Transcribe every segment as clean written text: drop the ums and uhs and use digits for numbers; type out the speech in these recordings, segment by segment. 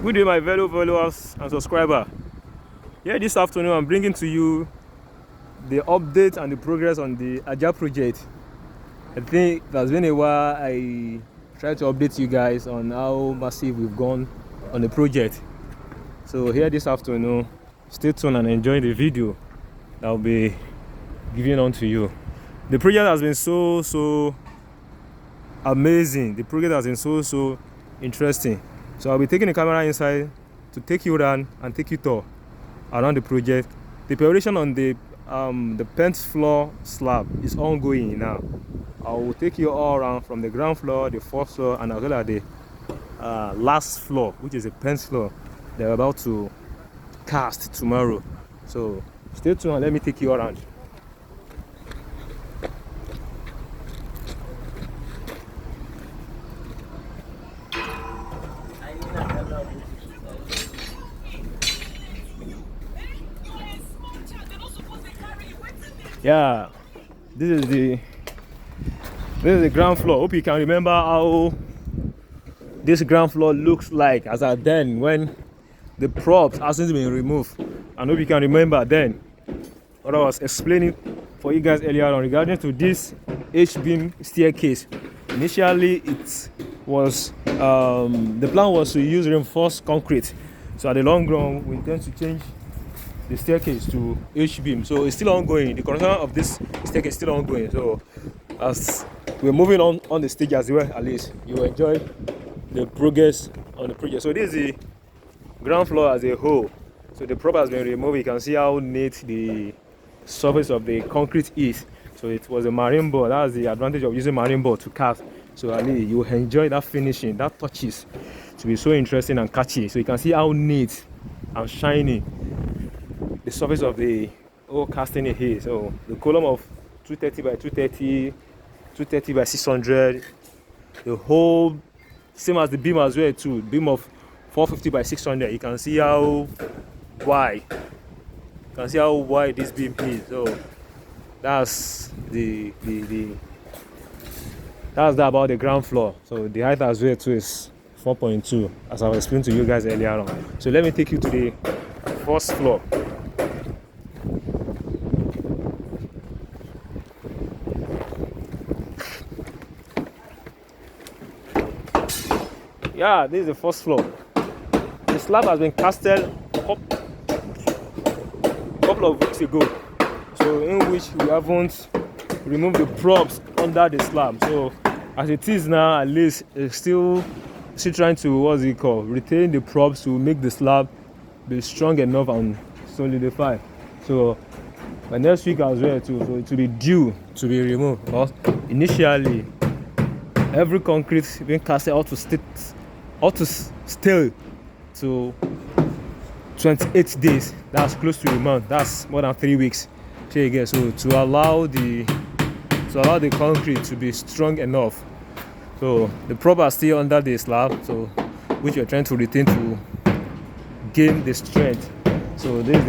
Good day, my fellow followers and subscribers. Here this afternoon, I'm bringing to you the update and the progress on the Aja project. I think it has been a while. I tried to update you guys on how massive we've gone on the project. So here this afternoon, stay tuned and enjoy the video that I'll be giving on to you. The project has been so amazing. The project has been so interesting. So I'll be taking the camera inside to take you around and take you tour around the project. The preparation on the pent floor slab is ongoing now. I will take you all around from the ground floor, the fourth floor, and as well as the last floor, which is the pent floor. They're about to cast tomorrow. So stay tuned and let me take you around. Yeah, this is the ground floor. Hope you can remember how this ground floor looks like as at then when the props hasn't been removed. I hope you can remember then what I was explaining for you guys earlier on regarding to this H-beam staircase. Initially, it was the plan was to use reinforced concrete. So at the long run, we intend to change the staircase to H-beam. So it's still ongoing. The construction of this staircase is still ongoing. So as we're moving on the stage as well, at least you will enjoy the progress on the project. So this is the ground floor as a whole. So the prop has been removed. You can see how neat the surface of the concrete is. So it was a marine board. That's the advantage of using marine board to cast. So at least you will enjoy that finishing, that touches to be so interesting and catchy. So you can see how neat and shiny the surface of the whole casting is here. So the column of 230 by 230, 230 by 600, the whole same as the beam as well too. Beam of 450 by 600. You can see how wide. You can see how wide this beam is. So that's that's about the ground floor. So the height as well too is 4.2, as I explained to you guys earlier on. So let me take you to the first floor. Yeah, this is the first floor. The slab has been casted a couple of weeks ago, so in which we haven't removed the props under the slab. So as it is now, at least it's still trying to retain the props to make the slab be strong enough and solidify. So by next week as well too, so it will be due to be removed. Because initially every concrete being casted ought to stay to 28 days. That's close to a month. That's more than 3 weeks. So to allow the concrete to be strong enough. So the prop are still under the slab, so which we're trying to retain to gain the strength. So this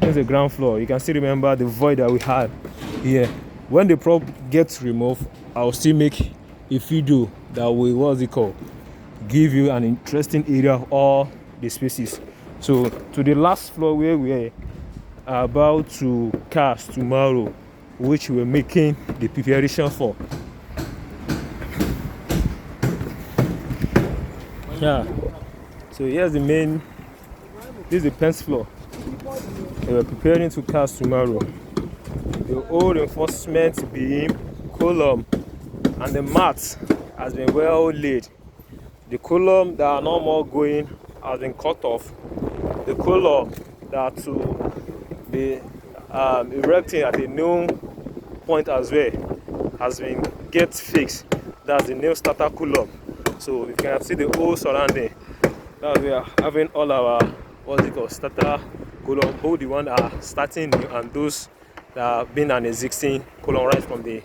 is the ground floor. You can still remember the void that we had here. When the prop gets removed, I'll still make a video that will give you an interesting area of all the spaces. So to the last floor where we are about to cast tomorrow, which we're making the preparation for. Yeah, so here's this is the pent floor. We're preparing to cast tomorrow. The old reinforcement beam, column, and the mat has been well laid. The column that are no more going has been cut off. The column that are to be erecting at a new point as well has been fixed. That's the new starter column. So you can see the whole surrounding. Now we are having all our starter column, both the one that are starting new and those that have been an existing column right from the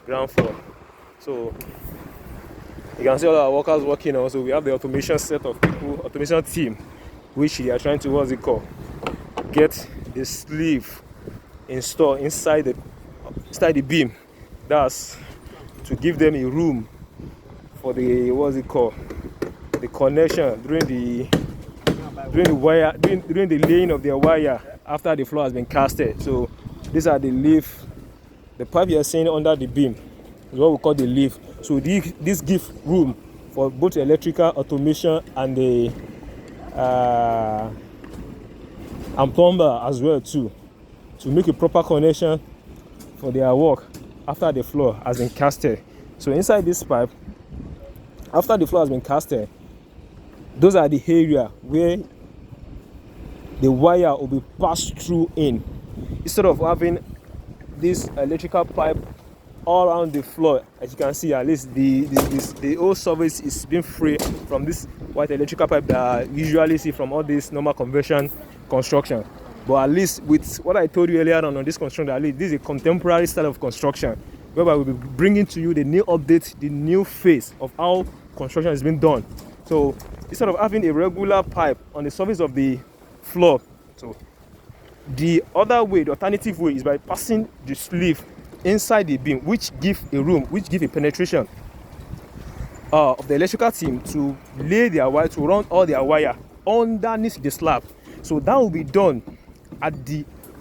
ground floor. So you can see all our workers working on. So we have the automation set of people, automation team, which they are trying to get the sleeve installed inside the beam. That's to give them a room for the the connection during the laying of the wire after the floor has been casted. So these are the leaf. The pipe you are seeing under the beam is what we call the leaf. So this gives room for both electrical automation and the and plumber as well too, to make a proper connection for their work after the floor has been casted. So inside this pipe, after the floor has been casted, those are the area where the wire will be passed through in, instead of having this electrical pipe all around the floor. As you can see, at least the whole surface is being free from this white electrical pipe that you usually see from all this normal conversion construction. But at least with what I told you earlier on this construction, at least this is a contemporary style of construction, whereby we'll be bringing to you the new update, the new phase of how construction is being done. So instead of having a regular pipe on the surface of the floor, so the other way, the alternative way, is by passing the sleeve inside the beam, which give a room, which give a penetration of the electrical team to lay their wire, to run all their wire underneath the slab. So that will be done at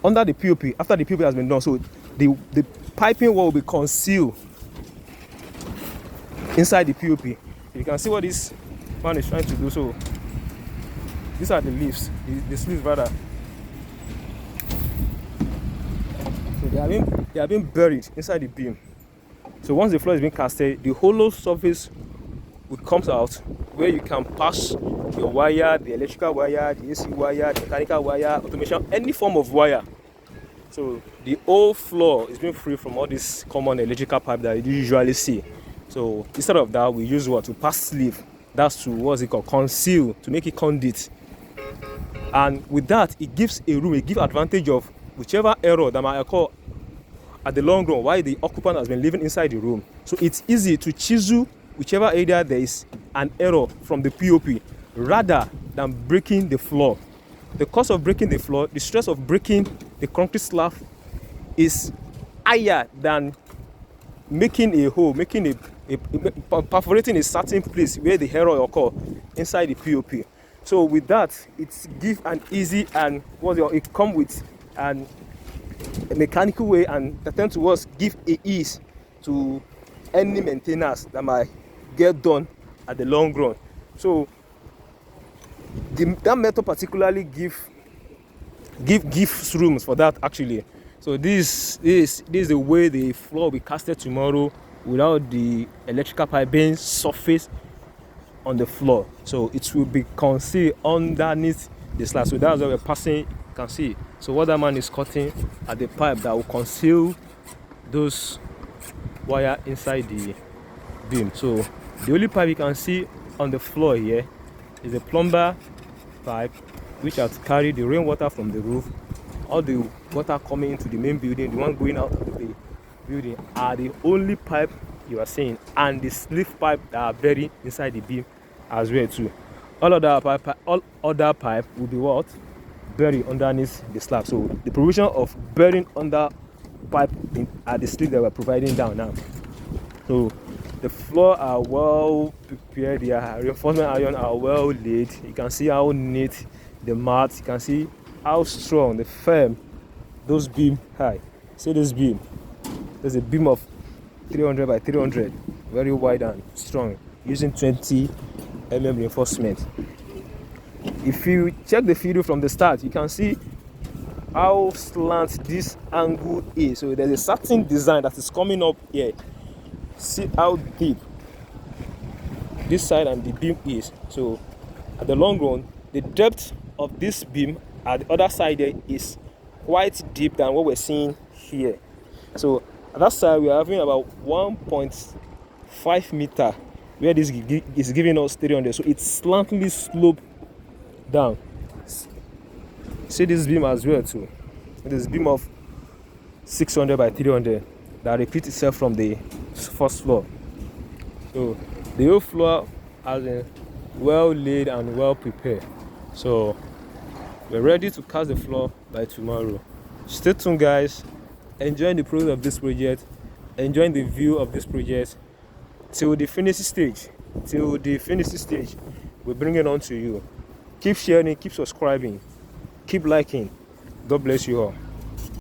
under the POP after the POP has been done. So the piping wall will be concealed inside the POP. You can see what this man is trying to do. So these are the leaves, the sleeves rather. So they are being buried inside the beam. So once the floor is being casted, the hollow surface will come out where you can pass your wire, the electrical wire, the AC wire, the mechanical wire, automation, any form of wire. So the whole floor is being free from all this common electrical pipe that you usually see. So instead of that, we use what? To pass sleeve. That's to, what's it called? Conceal, to make it conduit. And with that, it gives a room, it gives advantage of whichever error that might occur at the long run while the occupant has been living inside the room. So it's easy to chisel whichever area there is an error from the POP rather than breaking the floor. The cost of breaking the floor, the stress of breaking the concrete slab is higher than making a hole, perforating a certain place where the error occur inside the POP. So with that, it gives an easy and it comes with a mechanical way, and that tends to us give a ease to any maintenance that might get done at the long run. So that method particularly gives rooms for that actually. So this is the way the floor will be casted tomorrow without the electrical pipe being surfaced on the floor. So it will be concealed underneath the slab. So that's what we're passing. You can see. So what that man is cutting at the pipe that will conceal those wire inside the beam. So the only pipe you can see on the floor here is a plumber pipe, which has carried the rainwater from the roof. All the water coming into the main building, the one going out of the building, are the only pipe you are seeing, and the sleeve pipe that are buried inside the beam as well too. All other pipe will be what? Buried underneath the slab. So the provision of burying under pipe are the sleeve that we're providing down now. So the floor are well prepared. The reinforcement iron are well laid. You can see how neat the mat. You can see how strong, the firm those beam high. See this beam. There's a beam of 300 by 300, very wide and strong, using 20 mm reinforcement. If you check the video from the start, you can see how slant this angle is. So there's a certain design that is coming up here. See how deep this side and the beam is. So at the long run, the depth of this beam at the other side there is quite deep than what we're seeing here. So at that side, we are having about 1.5 meter, where this is giving us 300. So it's slightly sloped down. See this beam as well too. This beam of 600 by 300 that repeats itself from the first floor. So the whole floor has been well laid and well prepared. So we're ready to cast the floor by tomorrow. Stay tuned, guys. Enjoying the process of this project, enjoying the view of this project till the finishing stage. till the finishing stage. We bring it on to you. Keep sharing, keep subscribing, keep liking. God bless you all.